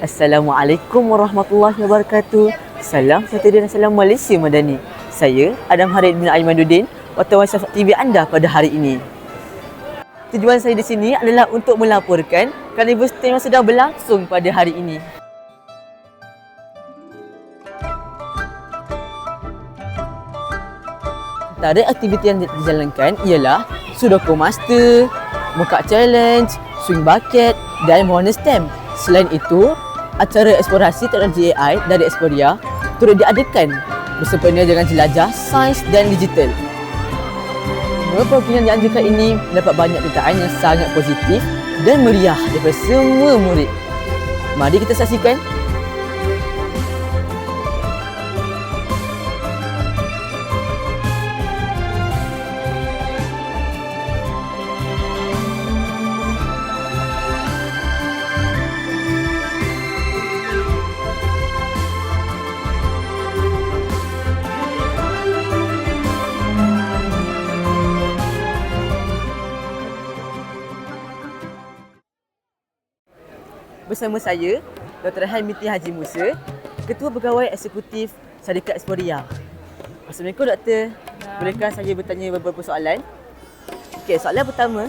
Assalamualaikum warahmatullahi wabarakatuh. Salam sejahtera dan salam Malaysia Madani. Saya Adam Harid bin Aimanuddin, wartawan Syafaq TV anda pada hari ini. Tujuan saya di sini adalah untuk melaporkan Karnival STEM yang sedang berlangsung pada hari ini. Antara aktiviti yang dijalankan ialah Sudoku Master, Mock-up Challenge, Swing Bucket dan Warna STEM. Selain itu, acara eksplorasi teknologi AI dari Exporia turut diadakan bersempena dengan jelajah sains dan digital. Program yang dianjurkan ini mendapat banyak penyertaan yang sangat positif dan meriah daripada semua murid. Mari kita saksikan. Bersama saya, Dr. Hamiti Haji Musa, Ketua Pegawai Eksekutif Syarikat Exporia. Assalamualaikum Doktor. Bolehkah saya bertanya beberapa soalan? Okey, soalan pertama.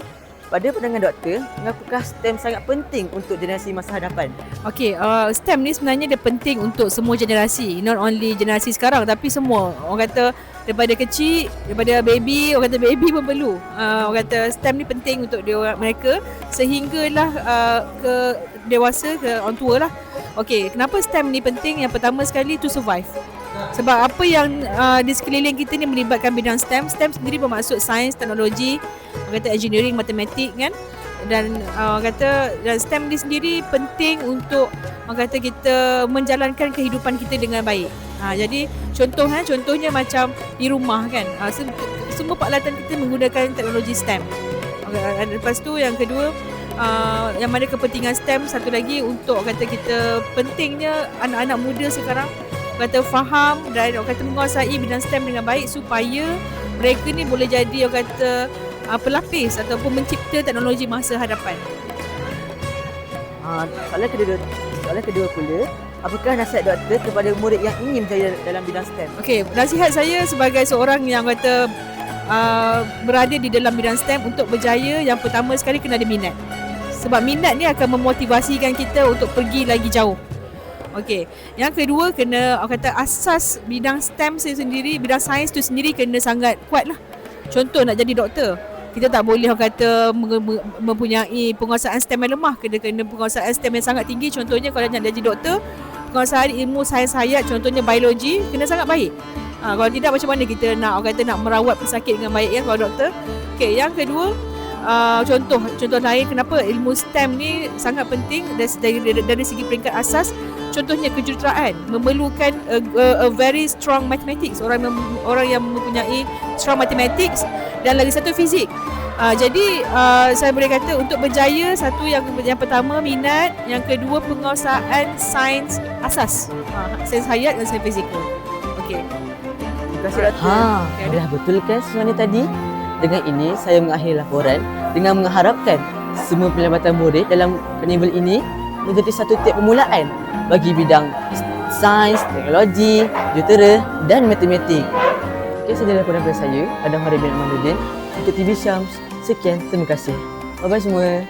Pada pandangan Doktor, mengapakah STEM sangat penting untuk generasi masa hadapan? Okey, STEM ni sebenarnya dia penting untuk semua generasi. Not only generasi sekarang tapi semua. Orang kata daripada kecil, daripada baby, orang kata baby pun perlu. Orang kata STEM ni penting untuk mereka sehinggalah ke dewasa, ke orang tua lah. Okey, kenapa STEM ni penting? Yang pertama sekali to survive. Sebab apa yang di sekeliling kita ni melibatkan bidang STEM. STEM sendiri bermaksud sains, teknologi, orang kata engineering, matematik kan. Dan orang kata dan STEM ni sendiri penting untuk orang kata kita menjalankan kehidupan kita dengan baik. Jadi contohnya macam di rumah kan. Semua peralatan kita menggunakan teknologi STEM. Lepas tu yang kedua, yang mana kepentingan STEM satu lagi untuk kata kita pentingnya anak-anak muda sekarang kata faham dan orang kata menguasai bidang STEM dengan baik supaya mereka ni boleh jadi orang kata pelapis ataupun mencipta teknologi masa hadapan. Soalan kedua pula, apakah nasihat Doktor kepada murid yang ingin berjaya dalam bidang STEM? Okey, nasihat saya sebagai seorang yang kata berada di dalam bidang STEM untuk berjaya, yang pertama sekali kena ada minat. Sebab minat ni akan memotivasikan kita untuk pergi lagi jauh. Okey, yang kedua kena orang kata asas bidang STEM sendiri, bidang sains tu sendiri kena sangat kuat lah. Contoh nak jadi doktor, kita tak boleh orang kata mempunyai penguasaan STEM yang lemah, kena penguasaan STEM yang sangat tinggi. Contohnya kalau nak jadi doktor, penguasaan ilmu sains hayat, contohnya biologi, kena sangat baik. Kalau tidak macam mana kita nak orang kata nak merawat pesakit dengan baik ya kalau doktor. Okey, yang kedua contoh lain kenapa ilmu STEM ni sangat penting dari segi peringkat asas. Contohnya kejuruteraan memerlukan a very strong mathematics, orang yang mempunyai strong mathematics, dan lagi satu fizik. Jadi saya boleh kata untuk berjaya, satu yang pertama minat, yang kedua penguasaan sains asas, sains hayat dan sains fizikal. Okey. Terima kasih Doktor. Dah betulkan semuanya tadi? Dengan ini saya mengakhiri laporan dengan mengharapkan semua pelibatan murid dalam karnival ini menjadi satu tiap permulaan bagi bidang sains, teknologi, jurutera dan matematik. Okey, sekian laporan daripada saya, Adam Harid bin Aimanuddin untuk TV Syams. Sekian, terima kasih. Bye-bye semua.